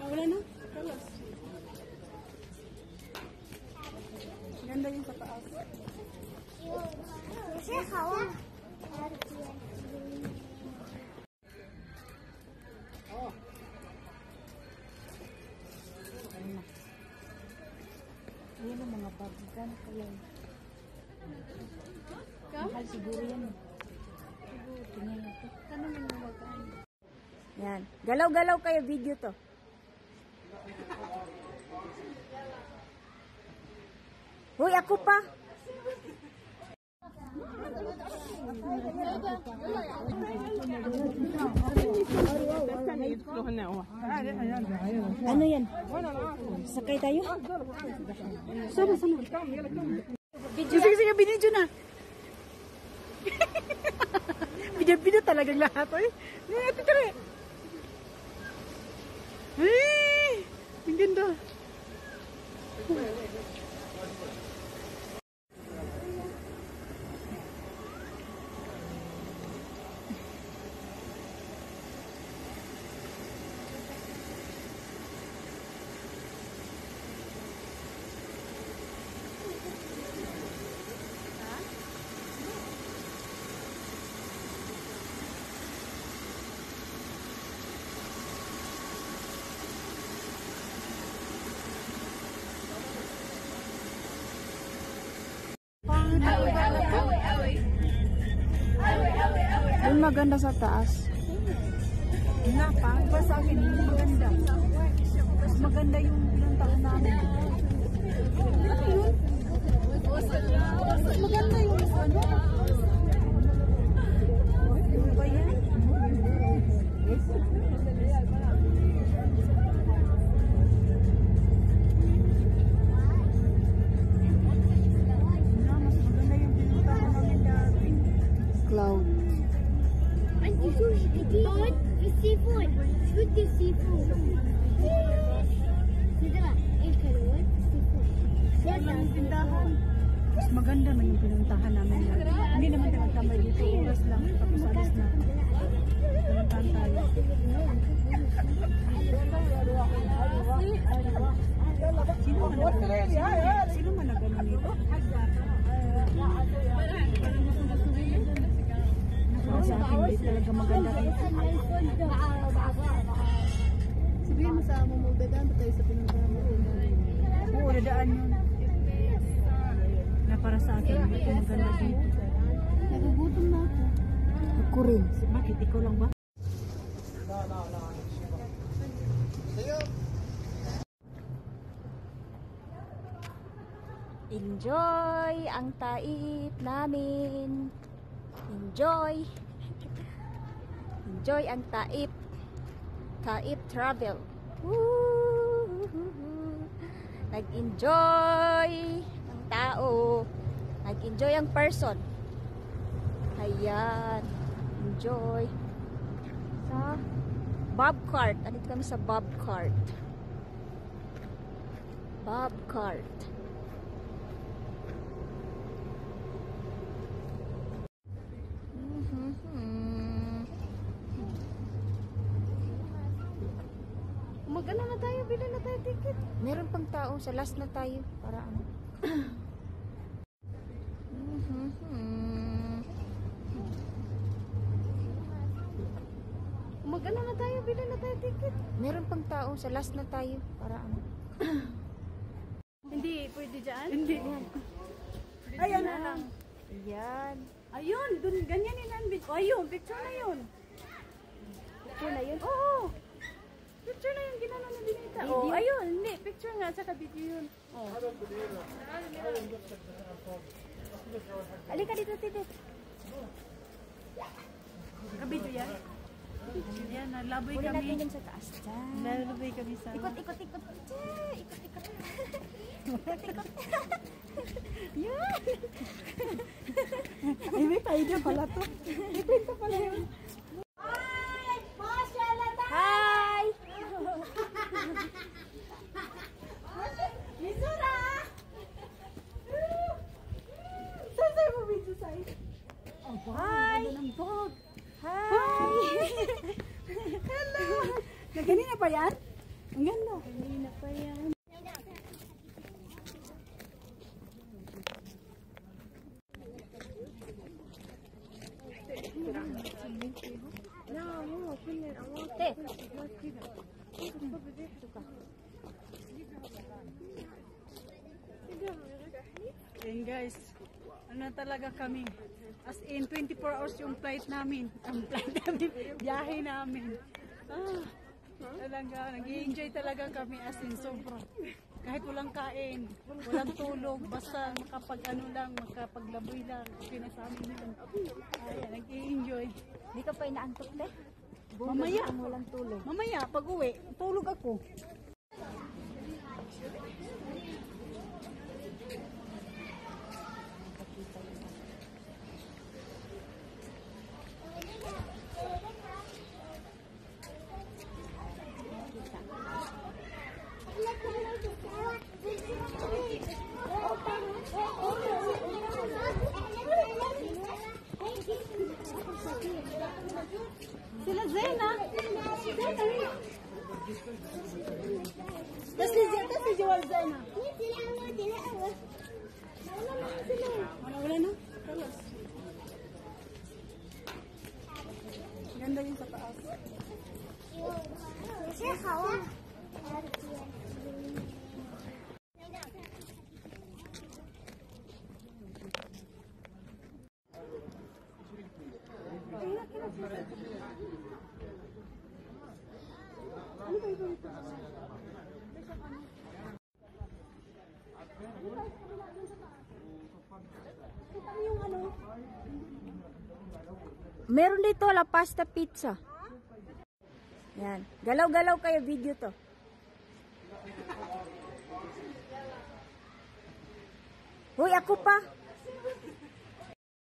Wala na. Ganda yung sa taas. Ayan ang mga bagigan. Mahal siguro yan. Tingnan natin. Tanong mo mga bagigan. Yan. Galaw-galaw kayo video to. Uy, ako pa. Ano yan? Sakay tayo? Sama. Sige, binidyo na. Video talagang lahat. Tara. Ang ganda. Yung maganda sa taas. Ba sa akin, maganda. Mas maganda yung pinuntahan namin. Ano yun? Maganda yung ano. Ano ba yan? Cloud. Seafood. Shoot the seafood. Mas maganda man yung pinuntahan namin. Hindi naman tayo magkamay dito. Oras lang. Tapos alis na. Pinuntahan tayo. Sino man nagano nito? Sa akin, hindi talaga maganda rin. Sabihin mo sa amo mo, dadaan ba tayo sa pinuntahan mo? Oo, dadaan yun. Na para sa akin, hindi ko maganda dito. Nagugutom na ako. Ako rin. Bakit? Ikaw lang ba? Enjoy ang taip namin. Enjoy ang taip travel. Nag-enjoy ang tao, nag-enjoy ang person. Ayan, enjoy sa bobcart. Andito kami sa bobcart. Mag-ano na tayo, bili na tayo ticket. Meron pang tao, sa last na tayo para ano. Mag-ano na tayo, bili na tayo ticket. Meron pang tao, sa last na tayo para ano. Hindi pwede dyan? Hindi. Ayan na lang. Ayan. Ayun, dun, ganyan yun. Ayun, picture na yun. Picture na yun? Oo. Picture na yung ginano na binita. Oh, ayun, hindi. Picture nga, saka video yun. Oh. Alika dito, tito. Kabidyo yan? Yan, nalaboy kami. Muli natin yun sa taas. Nalaboy kami sa... Ikot. Ikot. Yan! Ay, may paida pala to. May paida pala yun. Hi! Misura! Saan mo video sa'yo? Hi! Hi! Kanina pa yan? Ang ganda. Kanina pa yan. Ayan guys, ano talaga kami. As in, 24 hours yung flight namin. Ang flight namin, biyahe namin. Talaga, nag-i-enjoy talaga kami as in, sobra. Kahit walang kain, walang tulog, basta makapaglaboy lang. Okay na sa amin yun. Ayan, nag-i-enjoy. Hindi ka pa inaantok, te? Mamaya, Walang tulog. mamaya, pag uwi, tulog ako. Sila Zena. Tas si Joel Zena. Wala na. Ganda yung sa taas. Meron dito la pasta pizza. Yan. Galaw-galaw kayo video to. Hoy, ako pa.